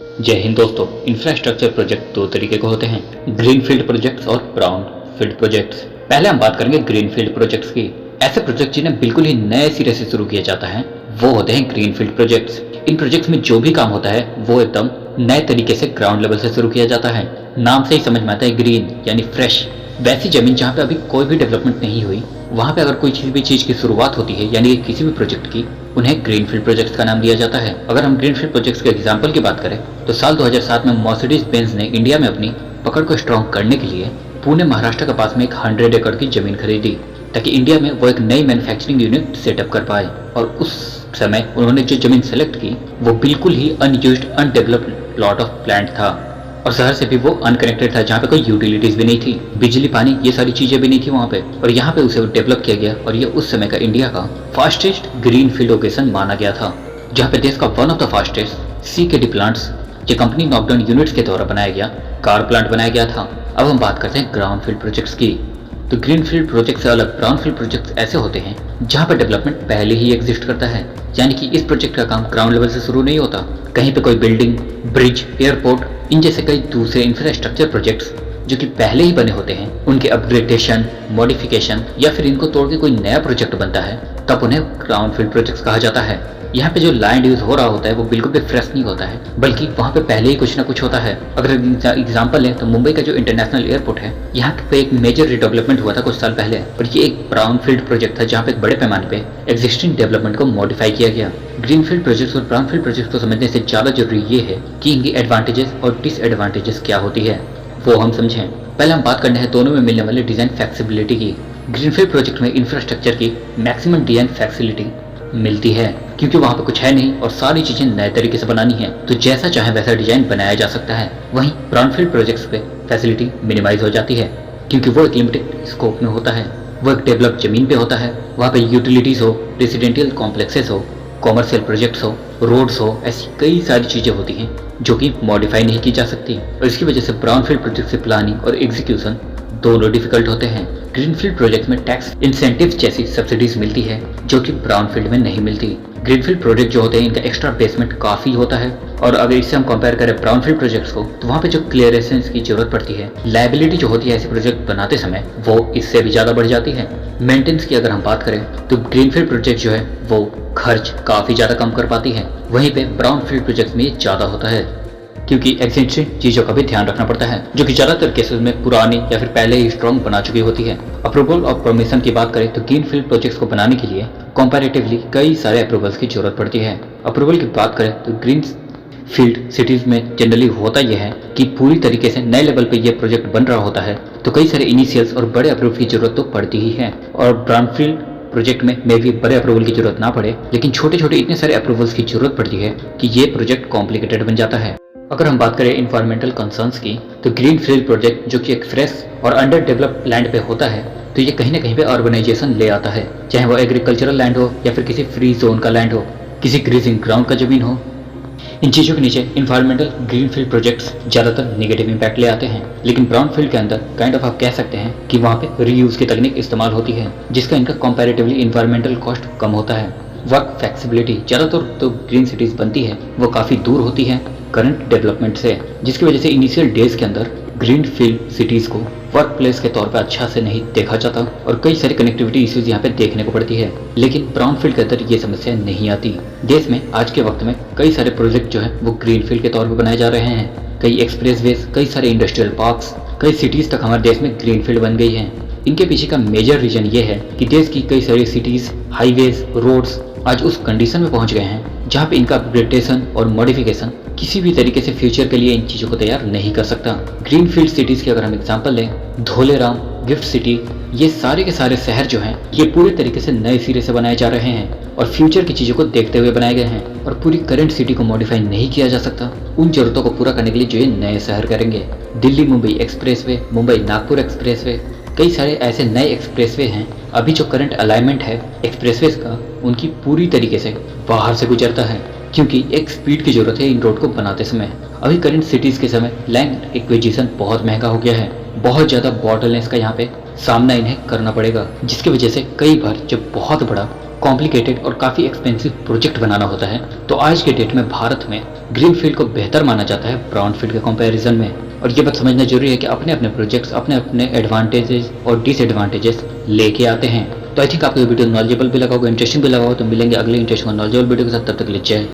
जय हिंद दोस्तों। Infrastructure project दो तरीके के होते हैं, ग्रीनफील्ड प्रोजेक्ट्स और ब्राउन फील्ड प्रोजेक्ट्स। पहले हम बात करेंगे ग्रीनफील्ड प्रोजेक्ट्स की। ऐसे प्रोजेक्ट जिन्हें बिल्कुल ही नए सिरे से शुरू किया जाता है वो होते हैं ग्रीनफील्ड प्रोजेक्ट्स। इन प्रोजेक्ट्स में जो भी काम होता है वो एकदम नए तरीके से ग्राउंड लेवल से शुरू किया जाता है। नाम से ही समझ में आता है, ग्रीन यानी फ्रेश। वैसी जमीन जहाँ पे अभी कोई भी डेवलपमेंट नहीं हुई, वहाँ पे अगर कोई भी चीज़ की शुरुआत होती है यानी किसी भी प्रोजेक्ट की, उन्हें ग्रीनफील्ड प्रोजेक्ट्स का नाम दिया जाता है। अगर हम ग्रीनफील्ड प्रोजेक्ट्स के एग्जांपल की बात करें तो साल 2007 में मर्सिडीज बेंज ने इंडिया में अपनी पकड़ को स्ट्रॉन्ग करने के लिए पुणे महाराष्ट्र के पास में एक 100 एकड़ की जमीन खरीदी ताकि इंडिया में वो एक नई मैन्युफैक्चरिंग यूनिट सेटअप कर पाए। और उस समय उन्होंने जो जमीन सेलेक्ट की वो बिल्कुल ही unused undeveloped lot of land था और शहर से भी वो अनकनेक्टेड था, जहाँ पे कोई यूटिलिटीज भी नहीं थी, बिजली पानी ये सारी चीजें भी नहीं थी वहाँ पे। और यहाँ पे उसे डेवलप किया गया और ये उस समय का इंडिया का फास्टेस्ट ग्रीन फील्ड लोकेशन माना गया था, जहाँ पे देश का one of the fastest CKD plants जो कंपनी नॉकडाउन यूनिट्स के द्वारा बनाया गया कार प्लांट बनाया गया था। अब हम बात करते हैं ग्राउंड फील्ड प्रोजेक्ट्स की। तो ग्रीन फील्ड प्रोजेक्ट से अलग ब्राउन फील्ड प्रोजेक्ट्स ऐसे होते हैं जहाँ पर डेवलपमेंट पहले ही एग्जिस्ट करता है, यानी कि इस प्रोजेक्ट का काम ग्राउंड लेवल से शुरू नहीं होता। कहीं पे कोई बिल्डिंग, ब्रिज, एयरपोर्ट, इन जैसे कई दूसरे इंफ्रास्ट्रक्चर प्रोजेक्ट्स जो कि पहले ही बने होते हैं, उनके अपग्रेडेशन, मॉडिफिकेशन या फिर इनको तोड़ के कोई नया प्रोजेक्ट बनता है, तब उन्हें ग्राउंड फील्ड प्रोजेक्ट्स कहा जाता है। यहाँ पे जो लैंड यूज हो रहा होता है वो बिल्कुल भी फ्रेश नहीं होता है, बल्कि वहाँ पे पहले ही कुछ ना कुछ होता है। अगर एग्जांपल लें तो मुंबई का जो इंटरनेशनल एयरपोर्ट है, यहाँ पे एक मेजर रिडेवलपमेंट हुआ था कुछ साल पहले, और ये एक ब्राउन फील्ड प्रोजेक्ट था जहाँ पे एक बड़े पैमाने पे एग्जिस्टिंग डेवलपमेंट को मॉडिफाई किया गया। ग्रीन फील्ड प्रोजेक्ट और ब्राउन फील्ड प्रोजेक्ट को समझने से ज्यादा जरूरी ये है कि इनकी एडवांटेजेस और डिसएडवांटेजेस क्या होती है वो हम समझें। पहले हम बात करने हैं दोनों में मिलने वाले डिजाइन फ्लेक्सिबिलिटी की। ग्रीनफील्ड प्रोजेक्ट में इंफ्रास्ट्रक्चर की मैक्सिमम डिजाइन फ्लेक्सिबिलिटी मिलती है क्योंकि वहाँ पे कुछ है नहीं और सारी चीजें नए तरीके से बनानी है, तो जैसा चाहे वैसा डिजाइन बनाया जा सकता है। वहीं ब्राउनफील्ड प्रोजेक्ट्स पे फैसिलिटी मिनिमाइज हो जाती है क्योंकि वो एक लिमिटेड स्कोप में होता है, वो एक डेवलप जमीन पे होता है। वहाँ पे यूटिलिटीज हो, रेसिडेंशियल कॉम्प्लेक्सेस हो, कॉमर्शियल प्रोजेक्ट्स हो, रोड्स हो, ऐसी कई सारी चीजें होती हैं जो कि मॉडिफाई नहीं की जा सकती, और इसकी वजह से ब्राउनफील्ड प्रोजेक्ट से प्लानिंग और एग्जीक्यूशन दोनों डिफिकल्ट होते हैं। ग्रीनफील्ड प्रोजेक्ट में टैक्स इंसेंटिव्स जैसी सब्सिडीज मिलती है जो कि ब्राउनफील्ड में नहीं मिलती। ग्रीनफील्ड प्रोजेक्ट जो होते हैं इनका एक्स्ट्रा बेसमेंट काफी होता है, और अगर इससे हम कंपेयर करें ब्राउनफील्ड प्रोजेक्ट्स को तो वहाँ पे जो क्लियरेंस की जरूरत पड़ती है, लायबिलिटी जो होती है ऐसे प्रोजेक्ट बनाते समय, वो इससे भी ज्यादा बढ़ जाती है। मेंटेनेंस की अगर हम बात करें तो ग्रीनफील्ड प्रोजेक्ट जो है वो खर्च काफी ज्यादा कम कर पाती है, वहीं पे ब्राउनफील्ड प्रोजेक्ट में ज्यादा होता है क्योंकि एग्जिस्टिंग चीजों का भी ध्यान रखना पड़ता है जो कि ज्यादातर केसेस में पुरानी या फिर पहले ही स्ट्रॉन्ग बना चुकी होती है। अप्रूवल और परमिशन की बात करें तो ग्रीनफील्ड प्रोजेक्ट्स को बनाने के लिए कंपैरेटिवली कई सारे अप्रूवल्स की जरूरत पड़ती है। अप्रूवल की बात करें तो ग्रीन फील्ड सिटीज में जनरली होता यह है कि पूरी तरीके से नए लेवल पे ये प्रोजेक्ट बन रहा होता है तो कई सारे इनिशियल्स और बड़े अप्रूवल की जरूरत तो पड़ती ही है, और ब्राउनफील्ड प्रोजेक्ट में भी बड़े अप्रूवल की जरूरत ना पड़े, लेकिन छोटे छोटे इतने सारे अप्रूवल्स की जरूरत पड़ती है कि ये प्रोजेक्ट कॉम्प्लिकेटेड बन जाता है। अगर हम बात करें इन्वायरमेंटल कंसर्न्स की तो ग्रीन फील्ड प्रोजेक्ट जो कि एक फ्रेश और अंडर डेवलप्ड लैंड पे होता है तो ये कहीं ना कहीं पे अर्बनाइजेशन ले आता है, चाहे वो एग्रीकल्चरल लैंड हो या फिर किसी फ्री जोन का लैंड हो, किसी ग्रीजिंग ग्राउंड का जमीन हो। इन चीज़ों के नीचे इन्वायरमेंटल ग्रीन फील्ड प्रोजेक्ट्स ज़्यादातर नेगेटिव इम्पैक्ट ले आते हैं, लेकिन ब्राउन फील्ड के अंदर काइंड ऑफ आप कह सकते हैं कि वहाँ पे रीयूज की तकनीक इस्तेमाल होती है जिसका इनका कंपैरेटिवली इन्वायरमेंटल कॉस्ट कम होता है। वर्क फ्लेक्सिबिलिटी ज़्यादातर तो ग्रीन सिटीज़ बनती है वो काफ़ी दूर होती है करंट डेवलपमेंट से, जिसकी वजह से इनिशियल डेज के अंदर ग्रीन फील्ड सिटीज़ को वर्क प्लेस के तौर पर अच्छा से नहीं देखा जाता और कई सारी कनेक्टिविटी इश्यूज यहाँ पे देखने को पड़ती है। लेकिन ब्राउन फील्ड के अंदर ये समस्या नहीं आती। देश में आज के वक्त में कई सारे प्रोजेक्ट जो है वो ग्रीन फील्ड के तौर पर बनाए जा रहे हैं। कई एक्सप्रेसवेज, कई सारे इंडस्ट्रियल पार्क्स, कई सिटीज़ तक हमारे देश में ग्रीन फील्ड बन गई हैं। इनके पीछे का मेजर रीजन ये है कि देश की कई सारी सिटीज़, हाईवेज, रोड्स आज उस कंडीशन में पहुंच गए हैं जहां पे इनका अपग्रेडेशन और मॉडिफिकेशन किसी भी तरीके से फ्यूचर के लिए इन चीज़ों को तैयार नहीं कर सकता। ग्रीनफील्ड सिटीज़ की अगर हम एग्जांपल लें, धोलेराम, गिफ्ट सिटी, ये सारे के सारे शहर जो हैं ये पूरे तरीके से नए सिरे से बनाए जा रहे हैं और फ्यूचर की चीज़ों को देखते हुए बनाए गए हैं, और पूरी करंट सिटी को मॉडिफाई नहीं किया जा सकता उन जरूरतों को पूरा करने के लिए जो ये नए शहर करेंगे। दिल्ली मुंबई एक्सप्रेसवे, मुंबई नागपुर एक्सप्रेसवे, कई सारे ऐसे नए एक्सप्रेसवे हैं। अभी जो करंट अलाइनमेंट है एक्सप्रेसवेज का उनकी पूरी तरीके से बाहर से गुजरता है क्योंकि एक स्पीड की जरूरत है इन रोड को बनाते समय। अभी करंट सिटीज़ के समय लैंड एक्विजिशन बहुत महंगा हो गया है, बहुत ज़्यादा बॉटलनेस का यहाँ पे सामना इन्हें करना पड़ेगा, जिसकी वजह से कई बार जब बहुत बड़ा कॉम्प्लिकेटेड और काफ़ी एक्सपेंसिव प्रोजेक्ट बनाना होता है, तो आज के डेट में भारत में ग्रीन फील्ड को बेहतर माना जाता है ब्राउन फील्ड के कंपैरिजन में। और ये बात समझना जरूरी है कि अपने अपने प्रोजेक्ट्स अपने अपने एडवांटेजेस और डिसएडवांटेजेस लेके आते हैं। तो आई थिंक आपको ये वीडियो नॉलेजेबल भी लगा होगा, इंटरेस्टिंग भी लगा होगा। तो मिलेंगे अगले इंटरेस्टिंग और नॉलेजेबल वीडियो के साथ, तब तक के लिए जय